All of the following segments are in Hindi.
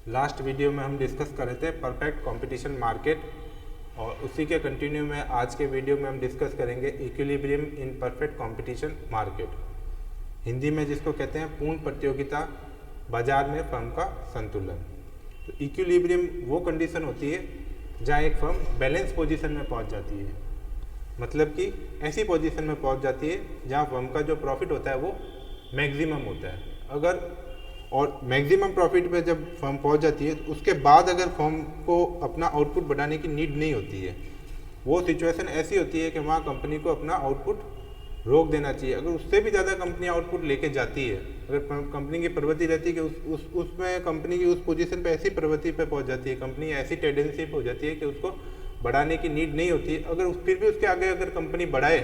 लास्ट वीडियो में हम डिस्कस कर रहे थे परफेक्ट कंपटीशन मार्केट और उसी के कंटिन्यू में आज के वीडियो में हम डिस्कस करेंगे equilibrium in perfect competition market, Hindi में जिसको कहते हैं पूर्ण प्रतियोगिता बाजार में फर्म का संतुलन। तो इक्विलिब्रियम वो कंडीशन होती है जहाँ एक फर्म बैलेंस पोजीशन में पहुँच जाती है, मतलब कि ऐसी पोजीशन में पहुँच जाती है जहाँ फर्म का जो प्रॉफिट होता है वो मैक्सिमम होता है। अगर और मैक्सिमम प्रॉफिट पे जब फर्म पहुंच जाती है तो उसके बाद अगर फर्म को अपना आउटपुट बढ़ाने की नीड नहीं होती है, वो सिचुएशन ऐसी होती है कि वहाँ कंपनी को अपना आउटपुट रोक देना चाहिए। अगर उससे भी ज़्यादा कंपनी आउटपुट लेके जाती है, अगर कंपनी की प्रवृत्ति रहती है कि उसमें कंपनी की उस पोजीशन पे ऐसी प्रवृत्ति पे पहुंच जाती है, कंपनी ऐसी टेंडेंसी पे हो जाती है कि उसको बढ़ाने की नीड नहीं होती, अगर फिर भी उसके आगे अगर कंपनी बढ़ाए,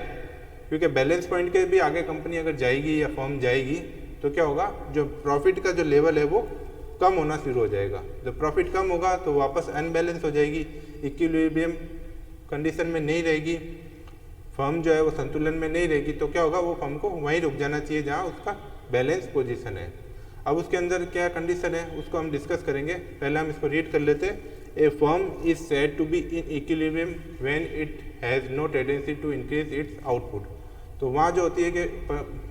क्योंकि बैलेंस पॉइंट के भी आगे कंपनी अगर जाएगी या फर्म जाएगी तो क्या होगा, जो प्रॉफिट का जो लेवल है वो कम होना शुरू हो जाएगा। जब प्रॉफिट कम होगा तो वापस अनबैलेंस हो जाएगी, इक्विलिब्रियम कंडीशन में नहीं रहेगी, फर्म जो है वो संतुलन में नहीं रहेगी। तो क्या होगा, वो फर्म को वहीं रुक जाना चाहिए जहाँ उसका बैलेंस पोजीशन है। अब उसके अंदर क्या कंडीशन है उसको हम डिस्कस करेंगे। पहले हम इसको रीड कर लेते हैं। A firm is said to be in equilibrium when it has no tendency to increase its output. तो वहाँ जो होती है कि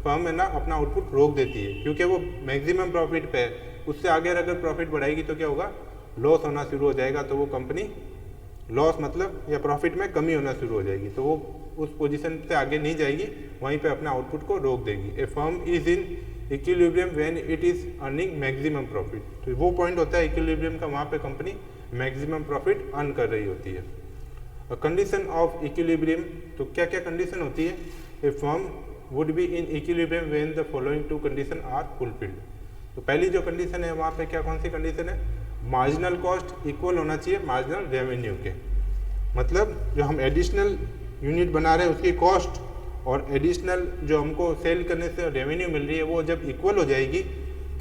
फर्म है ना अपना आउटपुट रोक देती है, क्योंकि वो मैक्सिमम प्रॉफिट पे है, उससे आगे अगर प्रॉफिट बढ़ाएगी तो क्या होगा, लॉस होना शुरू हो जाएगा। तो वो कंपनी लॉस मतलब या प्रॉफिट में कमी होना शुरू हो जाएगी, तो वो उस पोजीशन से आगे नहीं जाएगी, वहीं पे अपना आउटपुट को रोक देगी। A firm is in equilibrium when it is earning maximum profit. तो वो पॉइंट होता है इक्विलिब्रियम का, वहाँ पे कंपनी मैक्सिमम प्रॉफिट अर्न कर रही होती है। कंडीशन ऑफ इक्विलिब्रियम, तो क्या क्या कंडीशन होती है। A firm would be in equilibrium when the following two condition are fulfilled. तो पहली जो कंडीशन है वहाँ पे क्या कौन सी कंडीशन है, मार्जिनल कॉस्ट इक्वल होना चाहिए मार्जिनल रेवेन्यू के, मतलब जो हम एडिशनल यूनिट बना रहे हैं उसकी कॉस्ट और एडिशनल जो हमको सेल करने से रेवेन्यू मिल रही है वो जब इक्वल हो जाएगी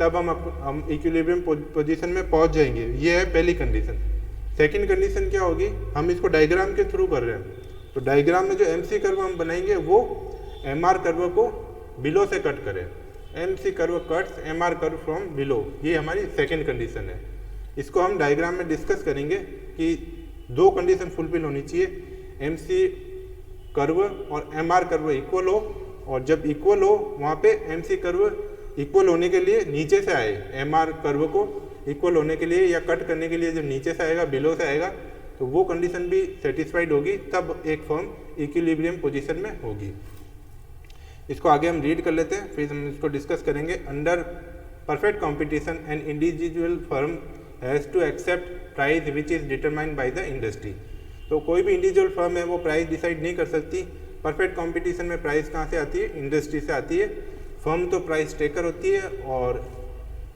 तब हम इक्विलिब्रियम पोजीशन में पहुंच जाएंगे। ये है पहली कंडीशन। सेकंड कंडीशन क्या होगी, हम इसको डायग्राम के थ्रू कर रहे हैं, तो डायग्राम में जो एमसी कर्व हम बनाएंगे वो एमआर कर्व को बिलो से कट करें। MC curve cuts MR curve from below, ये हमारी सेकंड कंडीशन है। इसको हम डायग्राम में डिस्कस करेंगे कि दो कंडीशन फुलफिल होनी चाहिए, एमसी कर्व और एमआर कर्व इक्वल हो, और जब इक्वल हो वहाँ पे एमसी कर्व इक्वल होने के लिए नीचे से आए, एमआर कर्व को इक्वल होने के लिए या कट करने के लिए जब नीचे से आएगा, बिलो से आएगा, तो वो कंडीशन भी सेटिस्फाइड होगी, तब एक फर्म इक्विलिब्रियम पोजीशन में होगी। इसको आगे हम रीड कर लेते हैं, फिर हम इसको डिस्कस करेंगे। Under perfect competition an individual firm has to accept price which is determined by the industry. तो कोई भी इंडिविजुअल फर्म है वो प्राइस डिसाइड नहीं कर सकती। परफेक्ट कंपटीशन में प्राइस कहाँ से आती है, इंडस्ट्री से आती है। फर्म तो प्राइस टेकर होती है और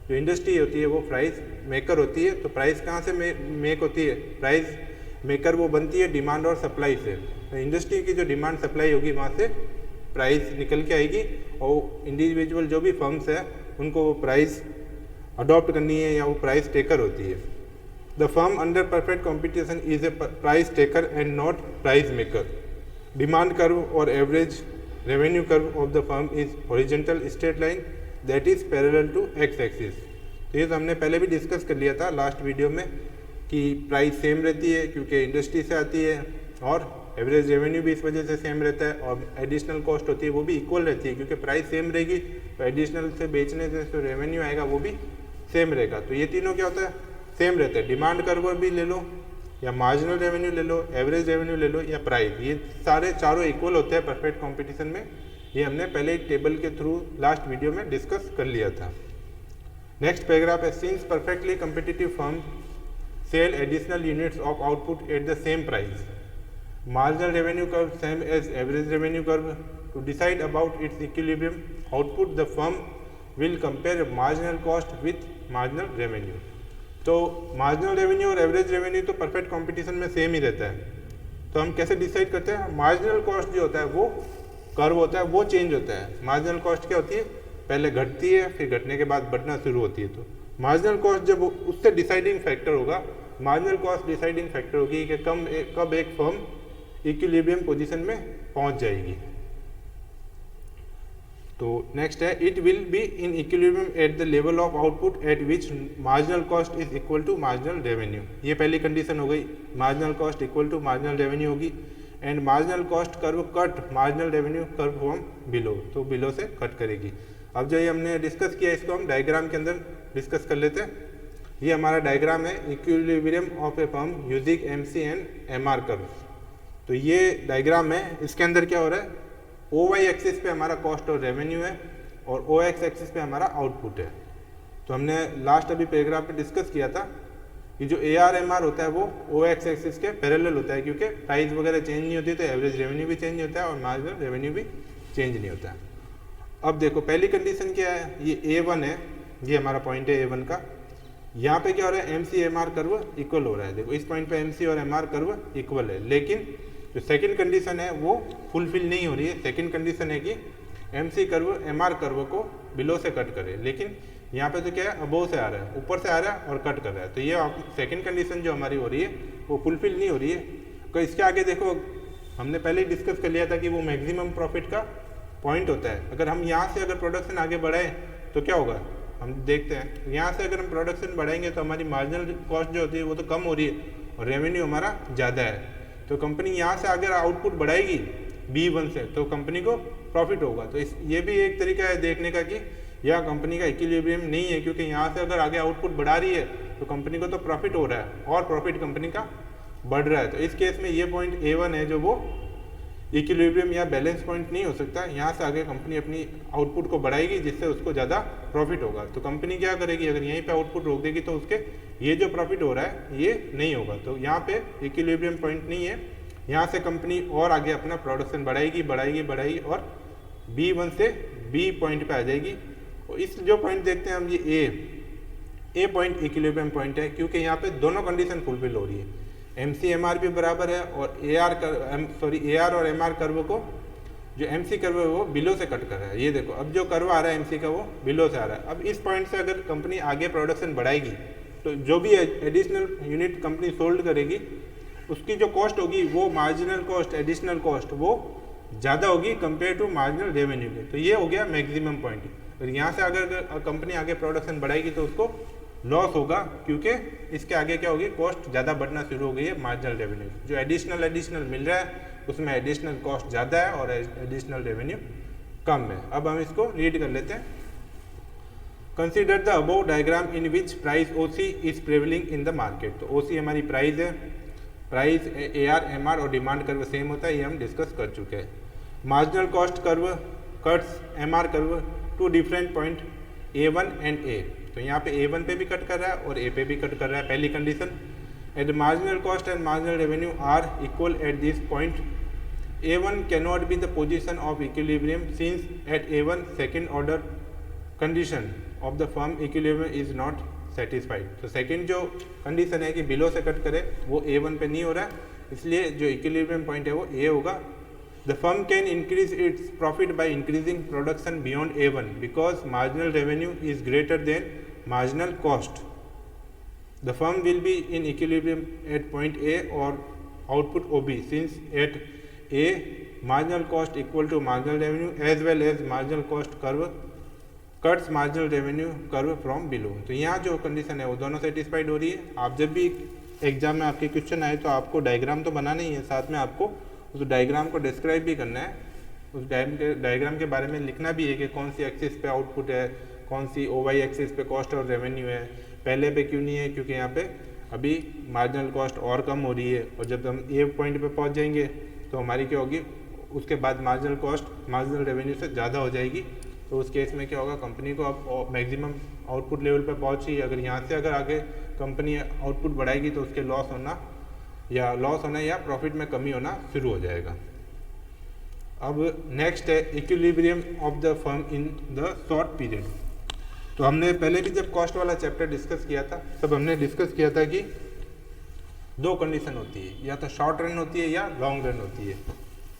जो इंडस्ट्री होती है वो प्राइस मेकर होती है। तो प्राइस कहाँ से मेक होती है, प्राइस मेकर वो बनती है डिमांड और सप्लाई से। तो इंडस्ट्री की जो डिमांड सप्लाई होगी वहाँ से प्राइस निकल के आएगी, और इंडिविजुअल जो भी फर्म्स है उनको वो प्राइस अडॉप्ट करनी है या वो प्राइस टेकर होती है। The firm under perfect competition is a price taker and not price maker. Demand curve और average revenue curve of the firm is horizontal straight line that is parallel to X axis. तो ये तो हमने पहले भी डिस्कस कर लिया था लास्ट वीडियो में कि प्राइस सेम रहती है क्योंकि इंडस्ट्री से आती है, और एवरेज रेवेन्यू भी इस वजह से सेम रहता है, और एडिशनल कॉस्ट होती है वो भी इक्वल रहती है क्योंकि प्राइस सेम रहेगी, तो एडिशनल से बेचने से जो रेवेन्यू आएगा वो भी सेम रहेगा। तो ये तीनों क्या होता है, सेम रहता है। डिमांड कर्व भी ले लो या मार्जिनल रेवेन्यू ले लो, एवरेज रेवेन्यू ले लो या प्राइस, ये सारे चारों इक्वल होते हैं परफेक्ट कॉम्पिटिशन में। ये हमने पहले ही टेबल के थ्रू लास्ट वीडियो में डिस्कस कर लिया था। नेक्स्ट पैराग्राफ है, since perfectly competitive firm sell additional units of output at the same price, marginal revenue curve same as average revenue curve. To decide about its equilibrium output, the firm will compare marginal cost with marginal revenue. तो marginal revenue और average revenue तो perfect competition में सेम ही रहता है। तो हम कैसे डिसाइड करते हैं, marginal cost जो होता है वो कर्व होता है वो चेंज होता है। marginal cost क्या होती है, पहले घटती है फिर घटने के बाद बढ़ना शुरू होती है। तो marginal cost जब उससे डिसाइडिंग फैक्टर होगा, marginal cost डिसाइडिंग फैक्टर होगी कि कब एक फर्म इक्विलिब्रियम पोजीशन में पहुंच जाएगी। तो नेक्स्ट है it will be in equilibrium at the level of output at which marginal cost is equal to marginal revenue. ये पहली कंडीशन हो गई, marginal cost equal to marginal revenue होगी। And marginal cost curve cut marginal revenue curve from below, तो बिलो से कट करेगी। अब जो ये हमने डिस्कस किया इसको हम डायग्राम के अंदर डिस्कस कर लेते हैं। ये हमारा डायग्राम है equilibrium of A firm using MC and MR curve. तो ये डायग्राम है, इसके अंदर क्या हो रहा है, ओ वाई एक्सिस पे हमारा कॉस्ट और रेवेन्यू है और ओ एक्स एक्सिस पे हमारा आउटपुट है। तो हमने लास्ट अभी पैराग्राफ में डिस्कस किया था कि जो ए आर एम आर होता है वो ओ एक्स एक्सिस के पैरेलल होता है, क्योंकि प्राइस वगैरह चेंज नहीं होती तो एवरेज रेवेन्यू भी चेंज नहीं होता है और मार्जिनल रेवेन्यू भी चेंज नहीं होता है। अब देखो पहली कंडीशन क्या है, ये A1 है, ये हमारा पॉइंट है A1 का। यहाँ पे क्या हो रहा है, MC MR कर्व इक्वल हो रहा है। देखो इस पॉइंट पे MC और MR कर्व इक्वल है, लेकिन जो सेकंड कंडीशन है वो फुलफिल नहीं हो रही है। सेकंड कंडीशन है कि MC कर्व MR कर्व को बिलो से कट करे, लेकिन यहाँ पे तो क्या है, अबोव से आ रहा है, ऊपर से आ रहा है और कट कर रहा है। तो ये सेकंड कंडीशन जो हमारी हो रही है वो फुलफिल नहीं हो रही है। तो इसके आगे देखो हमने पहले ही डिस्कस कर लिया था कि वो मैक्सिमम प्रॉफिट का पॉइंट होता है। अगर हम यहाँ से अगर प्रोडक्शन आगे बढ़ाएं तो क्या होगा, हम देखते हैं यहाँ से अगर हम प्रोडक्शन बढ़ाएंगे तो हमारी मार्जिनल कॉस्ट जो होती है वो तो कम हो रही है और रेवेन्यू हमारा ज़्यादा है। तो कंपनी यहाँ से अगर आउटपुट बढ़ाएगी B1 से तो कंपनी को प्रॉफिट होगा। तो ये भी एक तरीका है देखने का कि यह कंपनी का इक्विलिब्रियम नहीं है, क्योंकि यहाँ से अगर आगे आउटपुट बढ़ा रही है तो कंपनी को तो प्रॉफिट हो रहा है और प्रॉफिट कंपनी का बढ़ रहा है। तो इस केस में ये पॉइंट A1 है जो वो इक्विलिब्रियम या बैलेंस पॉइंट नहीं हो सकता। यहाँ से आगे कंपनी अपनी आउटपुट को बढ़ाएगी जिससे उसको ज़्यादा प्रॉफिट होगा। तो कंपनी क्या करेगी, अगर यहीं पे आउटपुट रोक देगी तो उसके ये जो प्रॉफिट हो रहा है ये नहीं होगा। तो यहाँ पे इक्विलिब्रियम पॉइंट नहीं है। यहाँ से कंपनी और आगे अपना प्रोडक्शन बढ़ाएगी और B1 से B पॉइंट पे आ जाएगी। और इस जो पॉइंट देखते हैं हम, ये A पॉइंट इक्विलिब्रियम पॉइंट है, क्योंकि यहाँ पे दोनों कंडीशन फुलफिल हो रही है। MC MR भी बराबर है और AR और MR कर्व को जो MC कर्व है वो बिलो से कट कर रहा है। ये देखो अब जो कर्व आ रहा है MC का वो बिलो से आ रहा है। अब इस पॉइंट से अगर कंपनी आगे प्रोडक्शन बढ़ाएगी तो जो भी एडिशनल यूनिट कंपनी सोल्ड करेगी उसकी जो कॉस्ट होगी वो मार्जिनल कॉस्ट, एडिशनल कॉस्ट वो ज़्यादा होगी कंपेयर टू मार्जिनल रेवेन्यू के। तो ये हो गया मैक्सिमम पॉइंट। और यहाँ से अगर कंपनी आगे प्रोडक्शन बढ़ाएगी तो उसको लॉस होगा, क्योंकि इसके आगे क्या होगी, कॉस्ट ज़्यादा बढ़ना शुरू हो गई है मार्जिनल रेवेन्यू। जो एडिशनल मिल रहा है उसमें एडिशनल कॉस्ट ज़्यादा है और एडिशनल रेवेन्यू कम है। अब हम इसको रीड कर लेते हैं। Consider the above diagram in which price OC is prevailing in the market. तो OC हमारी प्राइस है, प्राइस AR MR और डिमांड कर्व सेम होता है, ये हम डिस्कस कर चुके हैं। Marginal cost curve cuts MR curve two different point A1 and A। तो यहाँ पे A1 पे भी कट कर रहा है और A पे भी कट कर रहा है। पहली condition, at marginal cost and marginal revenue are equal at this point A1 cannot be the position of equilibrium since at A1 second order condition of the firm equilibrium is not satisfied. तो सेकेंड जो कंडीशन है कि बिलो से कट करे वो A1 पे नहीं हो रहा है, इसलिए जो इक्विलिब्रियम पॉइंट है वो A होगा। The firm can increase its profit by increasing production beyond A1 because marginal revenue is greater than marginal cost. The firm will be in equilibrium at point A or output OB, since at A marginal cost equal to marginal revenue as well as marginal cost curve cuts marginal revenue curve from below. तो यहाँ जो कंडीशन है वो दोनों सेटिस्फाइड हो रही है। आप जब भी एग्जाम में आपके क्वेश्चन आए तो आपको डायग्राम तो बनाना ही है, साथ में आपको उस डायग्राम को डिस्क्राइब भी करना है। उस डायग्राम के बारे में लिखना भी है कि कौन सी एक्सिस पे आउटपुट है, कौन सी OY एक्सिस पे कॉस्ट और रेवेन्यू है, पहले पे क्यों नहीं है, क्योंकि यहाँ पे अभी मार्जिनल कॉस्ट और कम हो रही है और जब हम A पॉइंट पे पहुँच जाएंगे तो हमारी क्या होगी, उसके बाद मार्जिनल कॉस्ट मार्जिनल रेवेन्यू से ज़्यादा हो जाएगी। तो उस केस में क्या होगा, कंपनी को अब मैक्सिमम आउटपुट लेवल पर पहुँची, अगर यहाँ से अगर आगे कंपनी आउटपुट बढ़ाएगी तो उसके लॉस होना या प्रॉफिट में कमी होना शुरू हो जाएगा। अब नेक्स्ट है equilibrium of the firm in the short period. तो हमने पहले भी जब कॉस्ट वाला चैप्टर डिस्कस किया था तब हमने डिस्कस किया था कि दो कंडीशन होती है, या तो शॉर्ट रन होती है या लॉन्ग रन होती है।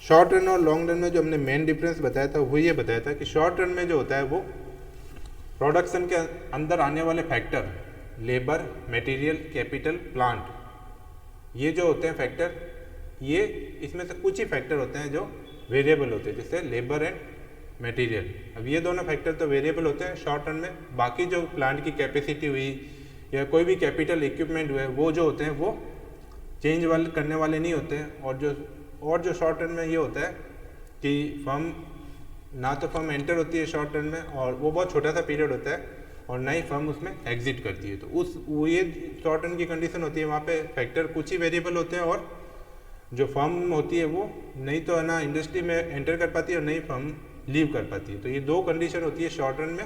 शॉर्ट रन और लॉन्ग रन में जो हमने मेन डिफरेंस बताया था वो ये बताया था कि शॉर्ट रन में जो होता है वो प्रोडक्शन के अंदर आने वाले factor, labour, material, capital, plant, ये जो होते हैं फैक्टर, ये इसमें से कुछ ही फैक्टर होते हैं जो वेरिएबल होते हैं, जैसे लेबर एंड मटेरियल। अब ये दोनों फैक्टर तो वेरिएबल होते हैं शॉर्ट रन में, बाकी जो प्लांट की कैपेसिटी हुई या कोई भी कैपिटल इक्विपमेंट हुए वो जो होते हैं वो चेंज वाले करने वाले नहीं होते हैं। और जो शॉर्ट रन में ये होता है कि फर्म ना तो फर्म एंटर होती है शॉर्ट रन में और वो बहुत छोटा सा पीरियड होता है, और ना ही फर्म उसमें एग्जिट करती है। तो वो ये शॉर्ट रन की कंडीशन होती है, वहाँ पे फैक्टर कुछ ही वेरिएबल होते हैं और जो फर्म होती है वो नहीं तो है ना इंडस्ट्री में एंटर कर पाती है और नहीं फर्म लीव कर पाती है। तो ये दो कंडीशन होती है शॉर्ट रन में।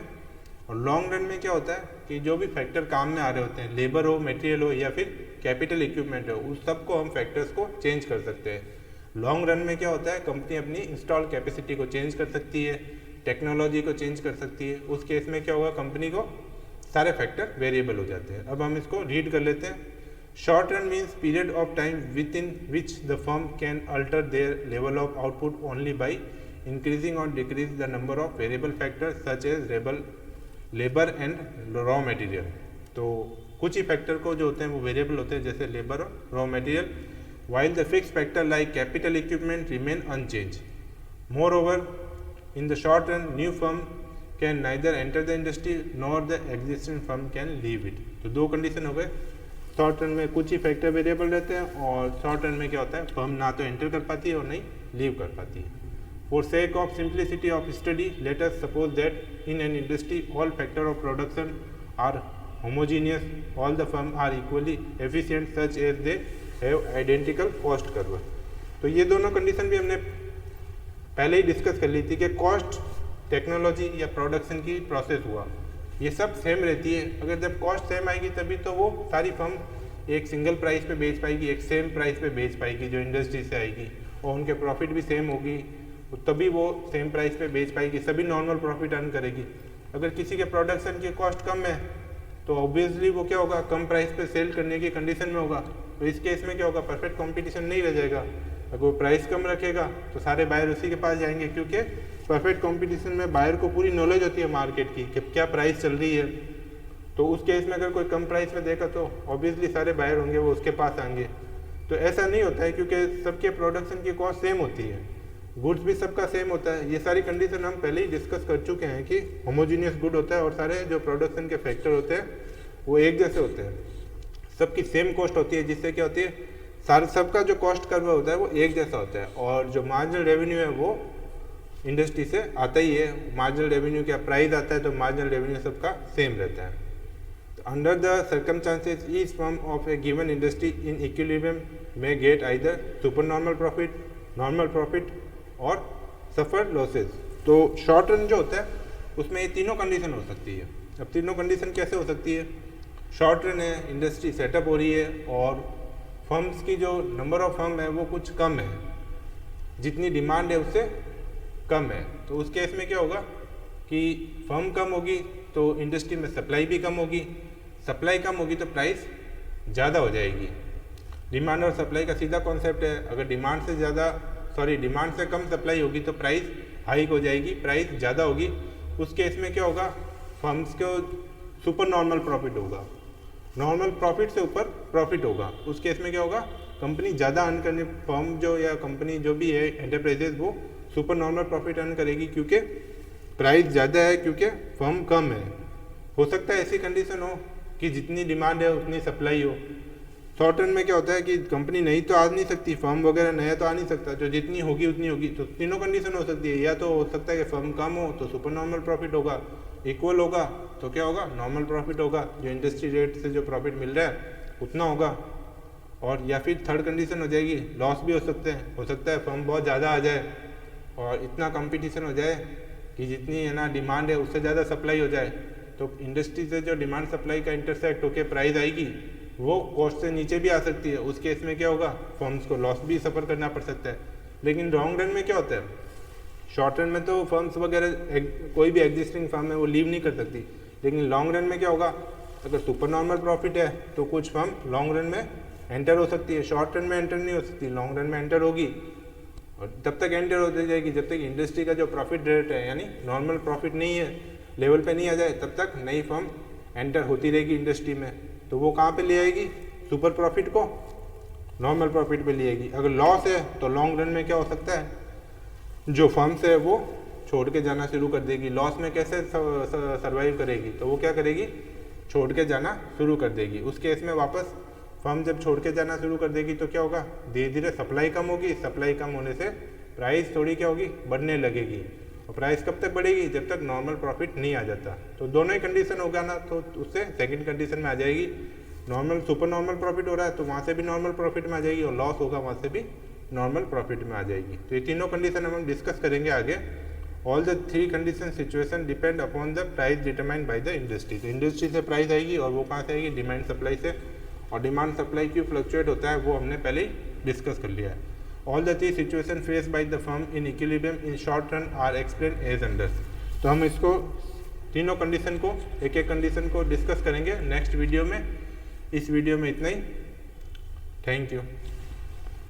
और लॉन्ग रन में क्या होता है कि जो भी फैक्टर काम में आ रहे होते हैं, लेबर हो, मटेरियल हो या फिर कैपिटल इक्विपमेंट हो, उस सबको हम फैक्टर्स को चेंज कर सकते हैं। लॉन्ग रन में क्या होता है, कंपनी अपनी इंस्टॉल कैपेसिटी को चेंज कर सकती है, टेक्नोलॉजी को चेंज कर सकती है। उस केस में क्या होगा, कंपनी को सारे फैक्टर वेरिएबल हो जाते हैं। अब हम इसको रीड कर लेते हैं। Short run means period of time within which the firm can alter their level of output only by increasing और decrease the number of variable factors such as labour and raw material. तो कुछ ही फैक्टर को जो होते हैं वो वेरिएबल होते हैं, जैसे लेबर और raw material, while the fixed factor like capital equipment remain unchanged. Moreover, in the short run, new firm can neither enter the industry nor the existing firm can leave it. तो दो कंडीशन हो गए, शॉर्ट रन में कुछ ही फैक्टर वेरिएबल रहते हैं और शॉर्ट रन में क्या होता है, फर्म ना तो एंटर कर पाती है और नहीं लीव कर पाती है। For sake of simplicity of study, let us suppose that in an industry all factor of production are homogeneous, all the firms are equally efficient such as they have identical cost curve। तो ये दोनों कंडीशन भी हमने पहले ही डिस्कस कर ली थी कि कॉस्ट, टेक्नोलॉजी या प्रोडक्शन की प्रोसेस हुआ, ये सब सेम रहती है। अगर जब कॉस्ट सेम आएगी तभी तो वो सारी फर्म एक सिंगल प्राइस पे बेच पाएगी, एक सेम प्राइस पे बेच पाएगी जो इंडस्ट्री से आएगी, और उनके प्रॉफिट भी सेम होगी, तभी वो सेम प्राइस पे बेच पाएगी, सभी नॉर्मल प्रॉफिट अर्न करेगी। अगर किसी के प्रोडक्शन की कॉस्ट कम है तो ऑब्वियसली वो क्या होगा, कम प्राइस पे सेल करने की कंडीशन में होगा। तो इस केस में क्या होगा, परफेक्ट कंपटीशन नहीं रह जाएगा। अगर वो प्राइस कम रखेगा तो सारे बायर उसी के पास जाएंगे, क्योंकि परफेक्ट कंपटीशन में बायर को पूरी नॉलेज होती है मार्केट की कि क्या प्राइस चल रही है। तो उस केस में अगर कोई कम प्राइस में देगा तो ऑब्वियसली सारे बायर होंगे वो उसके पास आएंगे। तो ऐसा नहीं होता है, क्योंकि सबके प्रोडक्शन की कॉस्ट सेम होती है, गुड्स भी सबका सेम होता है। ये सारी कंडीशन हम पहले ही डिस्कस कर चुके हैं कि होमोजीनियस गुड होता है और सारे जो प्रोडक्शन के फैक्टर होते हैं वो एक जैसे होते हैं, सबकी सेम कॉस्ट होती है, जिससे क्या होती है, सारे सबका जो कॉस्ट कर्व होता है वो एक जैसा होता है। और जो मार्जिनल रेवेन्यू है वो इंडस्ट्री से आता ही है। मार्जिनल रेवेन्यू क्या प्राइस आता है तो मार्जिनल रेवेन्यू सबका सेम रहता है। Under the circumstances each firm of a given industry in equilibrium में get either super normal profit, normal profit और सफर लॉसेस। तो शॉर्ट रन जो होता है उसमें ये तीनों कंडीशन हो सकती है। अब तीनों कंडीशन कैसे हो सकती है, शॉर्ट रन है, इंडस्ट्री सेटअप हो रही है और फर्म्स की जो नंबर ऑफ फर्म है वो कुछ कम है, जितनी डिमांड है उससे कम है। तो उस केस में क्या होगा कि फर्म कम होगी तो इंडस्ट्री में सप्लाई भी कम होगी, सप्लाई कम होगी तो प्राइस ज़्यादा हो जाएगी। डिमांड और सप्लाई का सीधा कॉन्सेप्ट है, अगर डिमांड से कम सप्लाई होगी तो प्राइस हाइक हो जाएगी, प्राइस ज़्यादा होगी। उस केस में क्या होगा, फर्म्स को सुपर नॉर्मल प्रॉफिट होगा, नॉर्मल प्रॉफिट से ऊपर प्रॉफिट होगा। उस केस में क्या होगा, कंपनी ज़्यादा अर्न करने, फर्म जो या कंपनी जो भी है एंटरप्राइजेज वो सुपर नॉर्मल प्रॉफिट अर्न करेगी, क्योंकि प्राइस ज़्यादा है, क्योंकि फर्म कम है। हो सकता है ऐसी कंडीशन हो कि जितनी डिमांड है उतनी सप्लाई हो। शॉर्ट रन में क्या होता है कि कंपनी नहीं तो आ नहीं सकती, फर्म वगैरह नया तो आ नहीं सकता, जो जितनी होगी उतनी होगी। तो तीनों कंडीशन हो सकती है, या तो हो सकता है कि फर्म कम हो तो सुपर नॉर्मल प्रॉफिट होगा, इक्वल होगा तो क्या होगा, नॉर्मल प्रॉफिट होगा, जो इंडस्ट्री रेट से जो प्रॉफिट मिल रहा है उतना होगा। और या फिर थर्ड कंडीशन हो जाएगी, लॉस भी हो सकते हैं, हो सकता है फर्म बहुत ज़्यादा आ जाए और इतना कंपटीशन हो जाए कि जितनी है ना डिमांड है उससे ज़्यादा सप्लाई हो जाए, तो इंडस्ट्री से जो डिमांड सप्लाई का इंटरसेक्ट होकर प्राइस आएगी वो कॉस्ट से नीचे भी आ सकती है। उस केस में क्या होगा, फर्म्स को लॉस भी सफ़र करना पड़ सकता है। लेकिन लॉन्ग रन में क्या होता है, शॉर्ट रन में तो फर्म्स वगैरह कोई भी एग्जिस्टिंग फर्म है वो लीव नहीं कर सकती, लेकिन लॉन्ग रन में क्या होगा, अगर सुपर नॉर्मल प्रॉफिट है तो कुछ फर्म लॉन्ग रन में एंटर हो सकती है, शॉर्ट रन में एंटर नहीं हो सकती, लॉन्ग रन में एंटर होगी। और तब तक एंटर होती जाएगी जब तक इंडस्ट्री का जो प्रॉफिट रेट है यानी नॉर्मल प्रॉफिट नहीं है, लेवल पे नहीं आ जाए, तब तक नई फर्म एंटर होती रहेगी इंडस्ट्री में। तो वो कहाँ पे ले आएगी, सुपर प्रॉफिट को नॉर्मल प्रॉफिट पे ले आएगी। अगर लॉस है तो लॉन्ग रन में क्या हो सकता है, जो फर्म्स है वो छोड़ के जाना शुरू कर देगी। लॉस में कैसे सर्वाइव करेगी, तो वो क्या करेगी, छोड़ के जाना शुरू कर देगी। उस केस में वापस फर्म जब छोड़ के जाना शुरू कर देगी तो क्या होगा, धीरे धीरे सप्लाई कम होगी, सप्लाई कम होने से प्राइस थोड़ी क्या होगी, बढ़ने लगेगी। और प्राइस कब तक बढ़ेगी, जब तक नॉर्मल प्रॉफिट नहीं आ जाता। तो दोनों ही कंडीशन होगा ना, तो उससे सेकंड कंडीशन में आ जाएगी। नॉर्मल सुपर नॉर्मल प्रॉफिट हो रहा है तो वहाँ से भी नॉर्मल प्रॉफिट में आ जाएगी, और लॉस होगा वहाँ से भी नॉर्मल प्रॉफिट में आ जाएगी। तो ये तीनों कंडीशन हम डिस्कस करेंगे आगे। All the three condition situation depend upon the price determined by the industry. तो इंडस्ट्री से प्राइस आएगी, और वो कहाँ से आएगी, डिमांड सप्लाई से। और डिमांड सप्लाई क्यों फ्लक्चुएट होता है वो हमने पहले ही डिस्कस कर लिया है। All the three situation face by the firm in equilibrium in short run are explain as under. तो हम इसको तीनों कंडीशन को एक एक कंडीशन को डिस्कस करेंगे नेक्स्ट वीडियो में। इस वीडियो में इतना ही। Thank you.